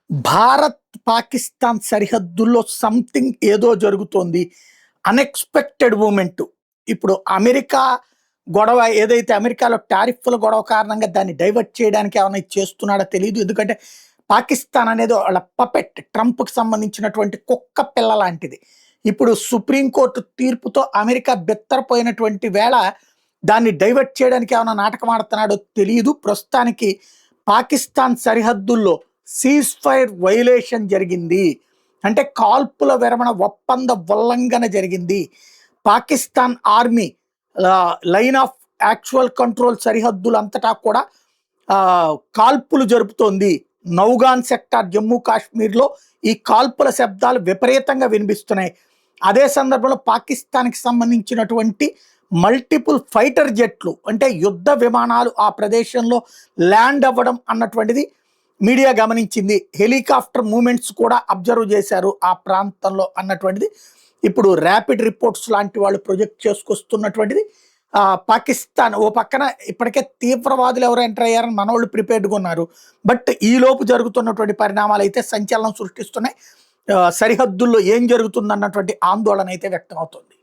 భారత్ పాకిస్తాన్ సరిహద్దుల్లో సంథింగ్ ఏదో జరుగుతోంది. Unexpected moment. ఇప్పుడు అమెరికా గొడవ ఏదైతే అమెరికాలో టారిఫ్ల గొడవ కారణంగా దాన్ని డైవర్ట్ చేయడానికి ఏమైనా ఇది చేస్తున్నాడో తెలీదు. ఎందుకంటే పాకిస్తాన్ అనేది వాళ్ళ పపెట్. ట్రంప్‌కి సంబంధించినటువంటి కుక్క పిల్ల లాంటిది. ఇప్పుడు సుప్రీంకోర్టు తీర్పుతో అమెరికా బెత్తరపోయినటువంటి వేళ దాన్ని డైవర్ట్ చేయడానికి ఏమైనా నాటకం ఆడుతున్నాడో తెలీదు. ప్రస్తుతానికి పాకిస్తాన్ సరిహద్దుల్లో సీజ్ ఫైర్ వైలేషన్ జరిగింది. అంటే కాల్పుల విరమణ ఒప్పంద ఉల్లంఘన జరిగింది. Pakistan army line of actual control సరిహద్దులంతటా కూడా కాల్పులు జరుపుతోంది. నౌగాన్ సెక్టార్ జమ్మూ కాశ్మీర్లో ఈ కాల్పుల శబ్దాలు విపరీతంగా వినిపిస్తున్నాయి. అదే సందర్భంలో పాకిస్తాన్కి సంబంధించినటువంటి మల్టిపుల్ ఫైటర్ జెట్లు అంటే యుద్ధ విమానాలు ఆ ప్రదేశంలో ల్యాండ్ అవ్వడం అన్నటువంటిది మీడియా గమనించింది. హెలికాప్టర్ మూమెంట్స్ కూడా అబ్జర్వ్ చేశారు ఆ ప్రాంతంలో అన్నటువంటిది ఇప్పుడు ర్యాపిడ్ రిపోర్ట్స్ లాంటి వాళ్ళు ప్రొజెక్ట్ చేసుకొస్తున్నటువంటిది. పాకిస్తాన్ ఓ పక్కన ఇప్పటికే తీవ్రవాదులు ఎవరు ఎంటర్ అయ్యారని మనోళ్ళు ప్రిపేర్డ్గా ఉన్నారు. బట్ ఈ లోపు జరుగుతున్నటువంటి పరిణామాలు అయితే సంచలనం సృష్టిస్తున్నాయి. సరిహద్దుల్లో ఏం జరుగుతుందన్నటువంటి ఆందోళన అయితే వ్యక్తం అవుతుంది.